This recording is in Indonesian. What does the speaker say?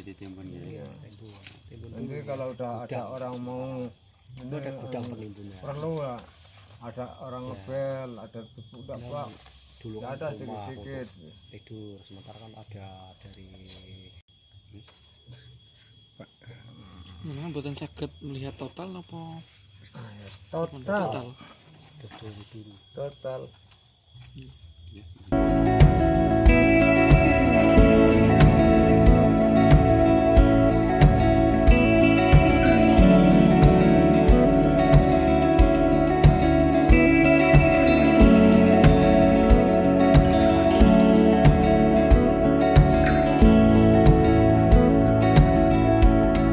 ya ditimbun ya. Iya. Timbun Nanti dulu. kalau udah ada Gudang. orang mau Itu ada gudang penimbunan. perlu lah, ada orang Ya. ngebel, ada udah Nah, pak, dulu nggak kan ada rumah sedikit-sedikit. untuk tidur, sementara kan ada dari Memang buatan sakit melihat total apa? Total, betul dulu. total. Ya.